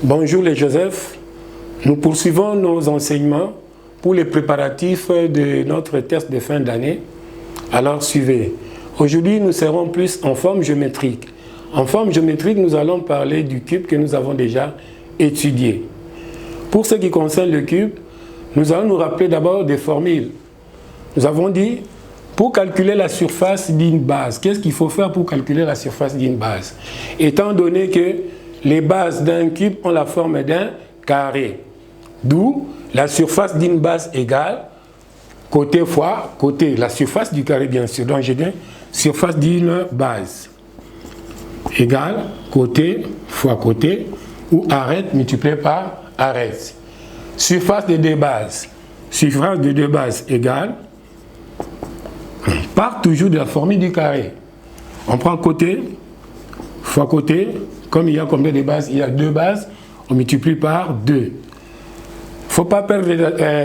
Bonjour les Joseph, nous poursuivons nos enseignements pour les préparatifs de notre test de fin d'année. Alors suivez. Aujourd'hui nous serons plus en forme géométrique. En forme géométrique, nous allons parler du cube que nous avons déjà étudié. Pour ce qui concerne le cube, nous allons nous rappeler d'abord des formules. Nous avons dit, pour calculer la surface d'une base, qu'est-ce qu'il faut faire pour calculer la surface d'une base? Étant donné que les bases d'un cube ont la forme d'un carré, d'où la surface d'une base égale côté fois côté, la surface du carré bien sûr. Donc j'ai dit surface d'une base égale côté fois côté, ou arête multiplié par arête. Surface de deux bases, surface de deux bases égale, on part toujours de la formule du carré. On prend côté fois côté, comme il y a combien de bases? Il y a deux bases, on multiplie par 2. Il ne faut pas perdre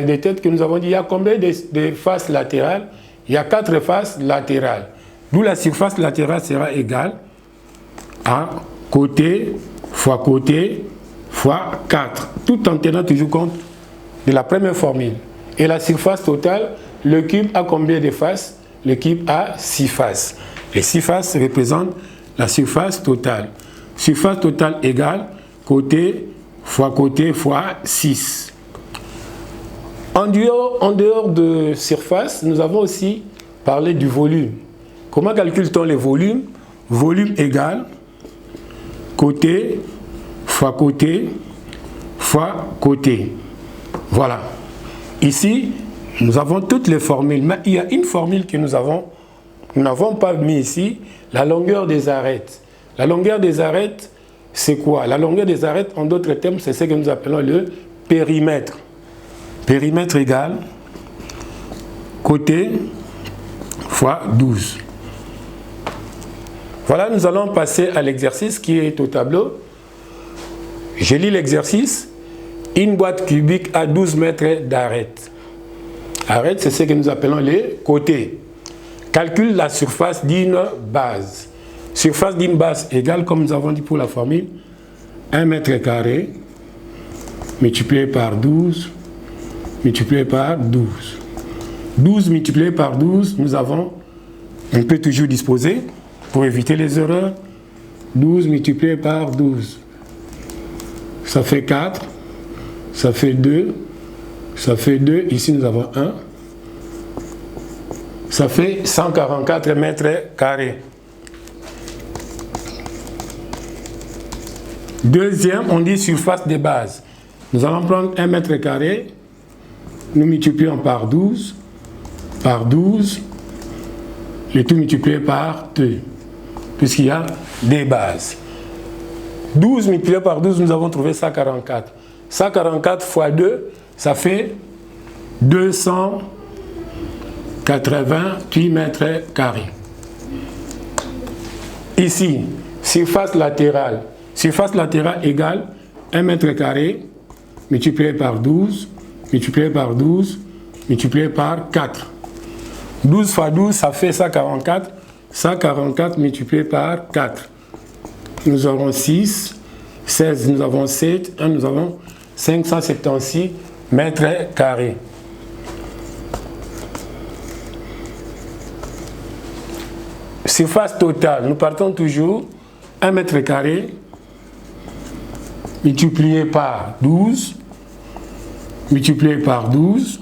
des têtes que nous avons dit. Il y a combien de faces latérales? Il y a 4 faces latérales. D'où la surface latérale sera égale à côté fois 4. Tout en tenant toujours compte de la première formule. Et la surface totale, le cube a combien de faces? Le cube a 6 faces. Les 6 faces représentent la surface totale. Surface totale égale côté fois 6. En dehors de surface, nous avons aussi parlé du volume. Comment calcule-t-on le volume? Volume égale côté fois côté. Voilà. Ici, nous avons toutes les formules. Mais il y a une formule que nous n'avons pas mis ici, la longueur des arêtes. La longueur des arêtes, c'est quoi? La longueur des arêtes, en d'autres termes, c'est ce que nous appelons le périmètre. Périmètre égale côté fois 12. Voilà, nous allons passer à l'exercice qui est au tableau. Je lis l'exercice. Une boîte cubique a 12 mètres d'arête. Arête, c'est ce que nous appelons les côtés. Calcule la surface d'une base. Surface d'une base égale, comme nous avons dit pour la formule, 1 mètre carré multiplié par 12 multiplié par 12. 12 multiplié par 12, on peut toujours disposer pour éviter les erreurs. 12 multiplié par 12, ça fait 4, ça fait 2, ça fait 2, ici nous avons 1, ça fait 144 mètres carrés. Deuxième, on dit surface de base. Nous allons prendre 1 mètre carré, nous multiplions par 12, le tout multiplié par 2, puisqu'il y a des bases. 12 multiplié par 12, nous avons trouvé 144. 144 fois 2, ça fait 288 mètres carrés. Ici, surface latérale. Surface latérale égale 1 mètre carré multiplié par 12, multiplié par 12, multiplié par 4. 12 fois 12, ça fait 144. 144 multiplié par 4. Nous aurons 6. 16, nous avons 7. 1, nous avons 576 mètres carrés. Surface totale, nous partons toujours 1 mètre carré multiplié par 12, multiplié par 12,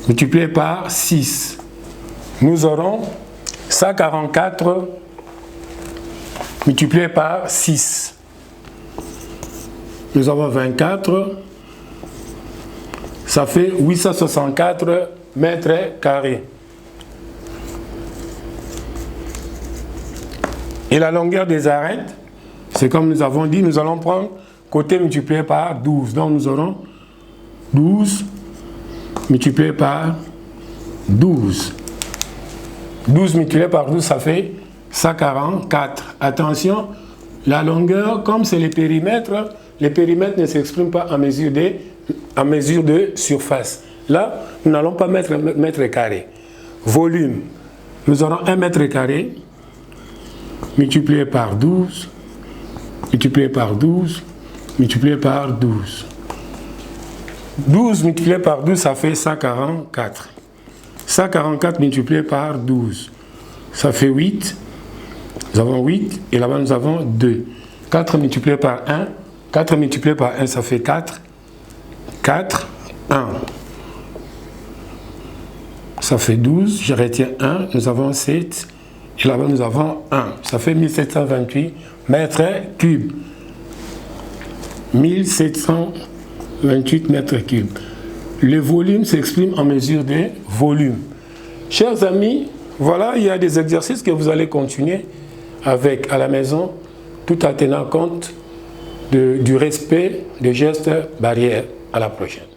multiplié par 6. Nous aurons 144 multiplié par 6. Nous avons 24, ça fait 864 mètres carrés. Et la longueur des arêtes, c'est comme nous avons dit, nous allons prendre côté multiplié par 12. Donc nous aurons 12 multiplié par 12. 12 multiplié par 12, ça fait 144. Attention, la longueur, comme c'est les périmètres ne s'expriment pas en mesure de surface. Là, nous n'allons pas mettre mètre carré. Volume, nous aurons 1 mètre carré multiplié par 12, multiplié par 12, multiplié par 12. 12 multiplié par 12, ça fait 144. 144 multiplié par 12, ça fait 8. Nous avons 8 et là-bas nous avons 2. 4 multiplié par 1, 4 multiplié par 1, ça fait 4. 4, 1. Ça fait 12, je retiens 1, nous avons 7. Et là-bas nous avons 1. Ça fait 1728 mètres cubes. 1728 mètres cubes. Le volume s'exprime en mesure de volume. Chers amis, voilà, il y a des exercices que vous allez continuer avec à la maison, tout en tenant compte du respect des gestes barrières. À la prochaine.